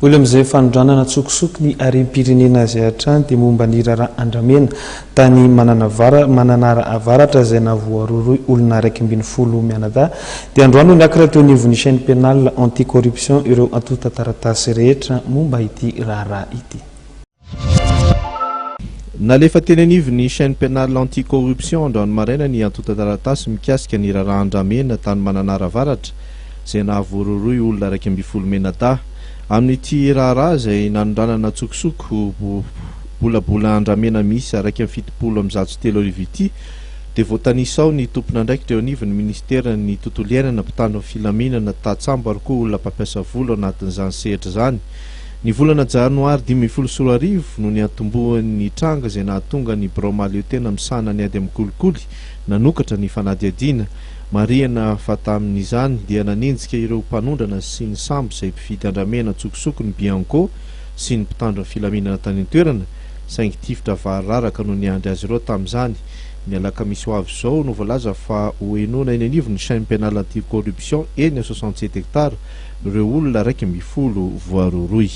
Olo amin'izay fanondranana tsokosoko ny harem-pirenena izay hatrany dia momba ny raharaha andramena tany mananara avaratra izay navoaroroy olona 170 mianadahy dia androany ny akira teo nivon'ny chaîne pénale anti-corruption ireo antota taratasy rehetra momba ity raharaha ity. Nalefa teny anivon'ny chaîne pénale anti-corruption androany maraina ny antota taratasy mikasika ny raharaha andramena tany mananara avaratra izay navoaroroy olona 170 mianadahy. Amin'ity raharaha izay nanondranana tsokosoko bolabola andramena misy 173 ity dia voatanisao ny tompona ndraiky teo anivon'ny ministera ny tontolo iainana mpitandro amin'ny filaminana tatsambo ary koa olona mpampiasa vola anatin'izany sehatra izany. Ny volana janoary 2024 no ny atombohan'ny tranga izay nahatonga ny Bromale tena misana ny ady amin'ny kolikoly nanokatra ny fanadihadiana. Marihana fa tamin'izany dia nanenjika ireo mpanondrana sy ny sambo izay mpividy andramena tsokosoko ny Bianco sy ny mpitandro amin'ny filaminana tany an-toerana saingy tifitra vararaka no niandry azy ireo tamin'izany. Ny alakamisy ho avy izao no voalaza fa hoenoana eny anivon'ny chaîne pénale anti-corruption eny 67 hectares ireo olona 170 voaroroy.